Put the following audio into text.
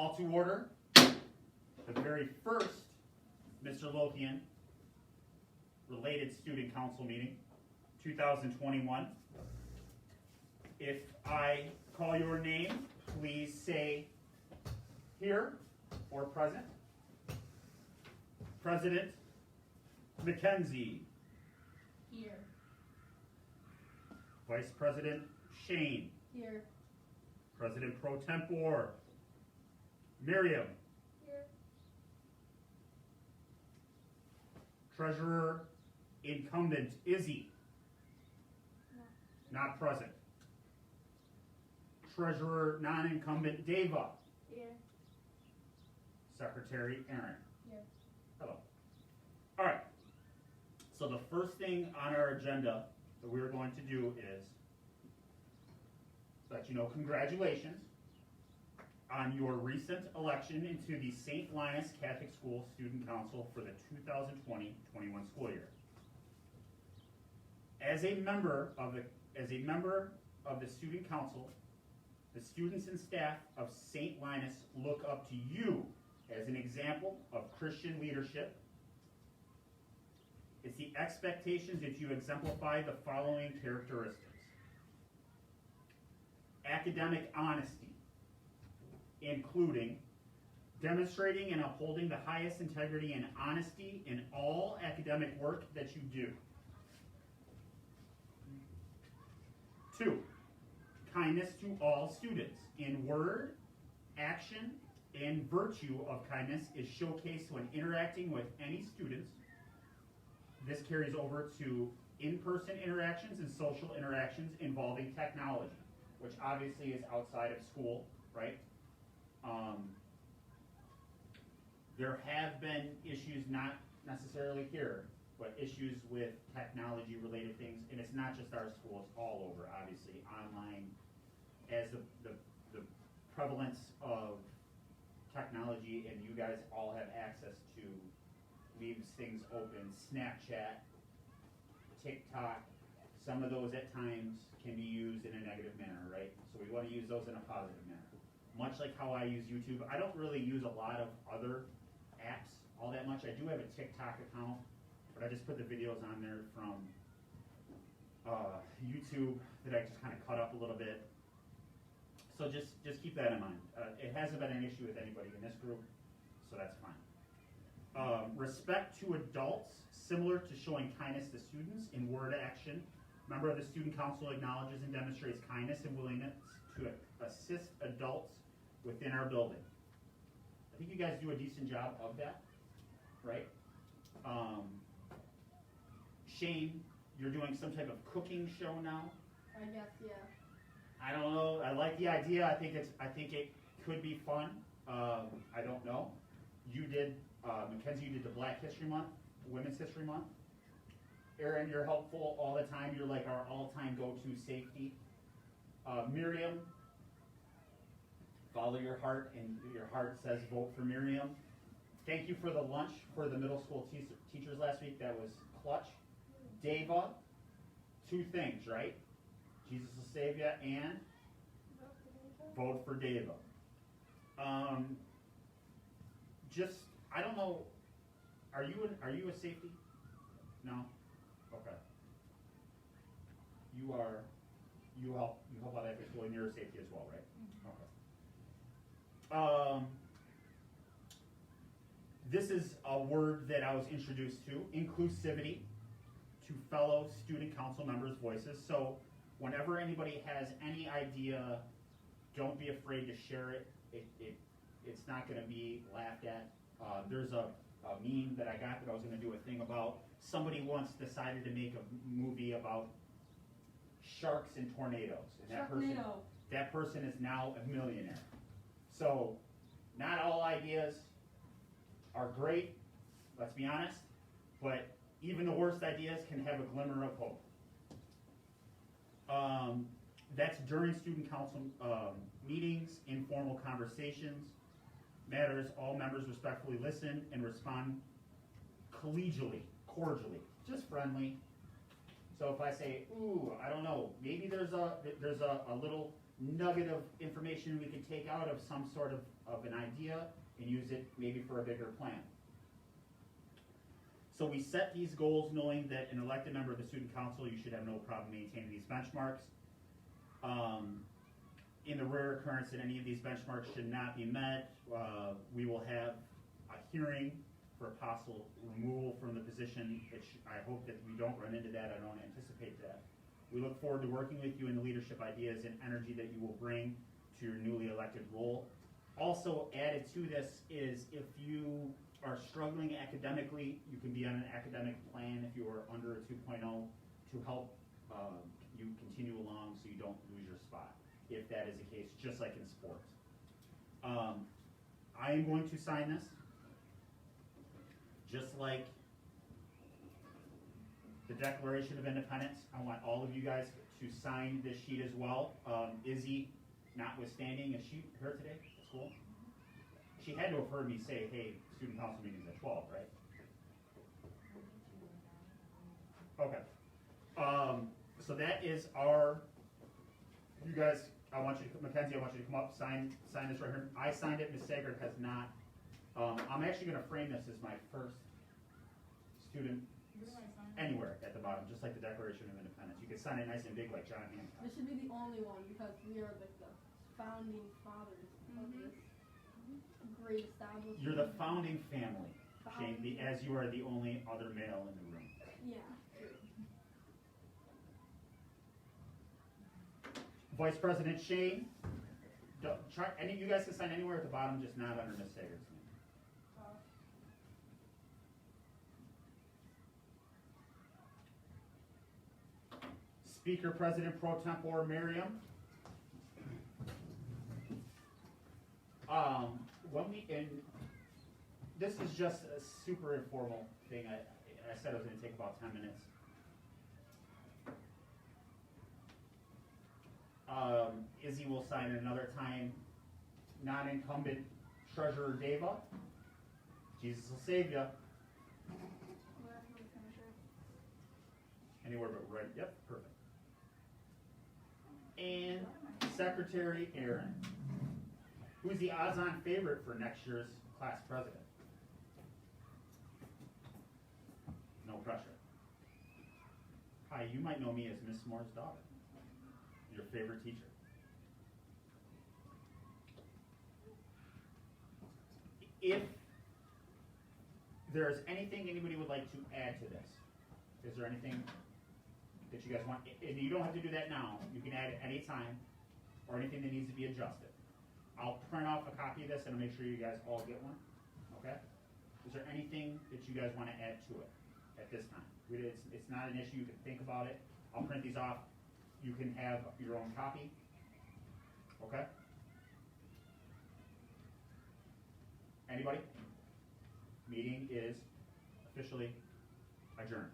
Call to order the very first Mr. Lothian related student council meeting, 2021. If I call your name, please say here or present. President Mackenzie. Here. Vice President Shane. Here. President Pro Tempore Miriam. Here. Treasurer Incumbent Izzy. No. Not present. Treasurer Non-Incumbent Deva. Here. Secretary Aaron. Here. Hello. All right. So the first thing on our agenda that we're going to do is let you know congratulations on your recent election into the St. Linus Catholic School Student Council for the 2020-21 school year. As a member of the student council, the students and staff of St. Linus look up to you as an example of Christian leadership. It's the expectations that you exemplify the following characteristics: academic honesty, including demonstrating and upholding the highest integrity and honesty in all academic work that you do. 2, kindness to all students in word, action, and virtue of kindness is showcased when interacting with any students. This carries over to in-person interactions and social interactions involving technology, which obviously is outside of school, right? There have been issues, not necessarily here, but issues with technology-related things, and it's not just our school, it's all over, obviously, online. As the prevalence of technology, and you guys all have access to, leaves things open. Snapchat, TikTok, some of those at times can be used in a negative manner, right? So we want to use those in a positive manner. Much like how I use YouTube, I don't really use a lot of other apps all that much. I do have a TikTok account, but I just put the videos on there from YouTube that I just kind of cut up a little bit. So just keep that in mind. It hasn't been an issue with anybody in this group, so that's fine. Respect to adults, similar to showing kindness to students in word action. Member of the student council acknowledges and demonstrates kindness and willingness to assist adults within our building. I think you guys do a decent job of that, right? Shane, you're doing some type of cooking show now. I guess, yeah. I don't know. I like the idea. I think it could be fun. I don't know. You did, Mackenzie, you did the Black History Month, Women's History Month. Aaron, you're helpful all the time. You're like our all-time go-to safety. Miriam, follow your heart, and your heart says vote for Miriam. Thank you for the lunch for the middle school teachers last week. That was clutch. Deva, 2 things, right? Jesus will save you, and vote for Deva. I don't know. Are you a safety? No. Okay. You help out after school, and you're a safety as well, right? Mm-hmm. Okay. This is a word that I was introduced to: inclusivity, to fellow student council members' voices. So whenever anybody has any idea, don't be afraid to share it. It's not going to be laughed at. There's a meme that I got that I was going to do a thing about. Somebody once decided to make a movie about sharks and tornadoes, and that person is now a millionaire. So not all ideas are great, let's be honest, but even the worst ideas can have a glimmer of hope. That's during student council meetings, informal conversations, matters. All members respectfully listen and respond collegially, cordially, just friendly. So if I say, ooh, I don't know, maybe there's a little nugget of information we can take out of some sort of an idea and use it maybe for a bigger plan. So we set these goals knowing that an elected member of the student council, you should have no problem maintaining these benchmarks. In the rare occurrence that any of these benchmarks should not be met, we will have a hearing for possible removal from the position. I hope that we don't run into that. I don't anticipate that. We look forward to working with you in the leadership ideas and energy that you will bring to your newly elected role. Also added to this is if you are struggling academically, you can be on an academic plan if you are under a 2.0 to help you continue along so you don't lose your spot, if that is the case, just like in sports. I am going to sign this, just like the Declaration of Independence. I want all of you guys to sign this sheet as well. Izzy, notwithstanding, is she here today at school? She had to have heard me say, hey, student council meeting's at 12, right? Okay. So that is our, you guys, Mackenzie, I want you to come up, sign this right here. I signed it, Ms. Sagert has not. I'm actually gonna frame this as my first student anywhere at the bottom, just like the Declaration of Independence. You can sign it nice and big like John Hancock. This should be the only one because we are like the founding fathers of this great establishment. You're the founding family, Shane, as you are the only other male in the room. Yeah, true. Vice President Shane, you guys can sign anywhere at the bottom, just not under Ms. Sagert's name. Speaker President Pro Tempore Miriam. And this is just a super informal thing. I said it was going to take about 10 minutes. Izzy will sign at another time. Non-incumbent Treasurer Deva. Jesus will save you. Anywhere but right. Yep, perfect. And Secretary Aaron, who's the odds-on favorite for next year's class president. No pressure. Hi, you might know me as Miss Moore's daughter, your favorite teacher. If there is anything anybody would like to add to this, is there anything that you guys want? And you don't have to do that now. You can add it any time, or anything that needs to be adjusted. I'll print off a copy of this and I'll make sure you guys all get one. Okay? Is there anything that you guys want to add to it at this time? It's not an issue. You can think about it. I'll print these off. You can have your own copy. Okay? Anybody? Meeting is officially adjourned.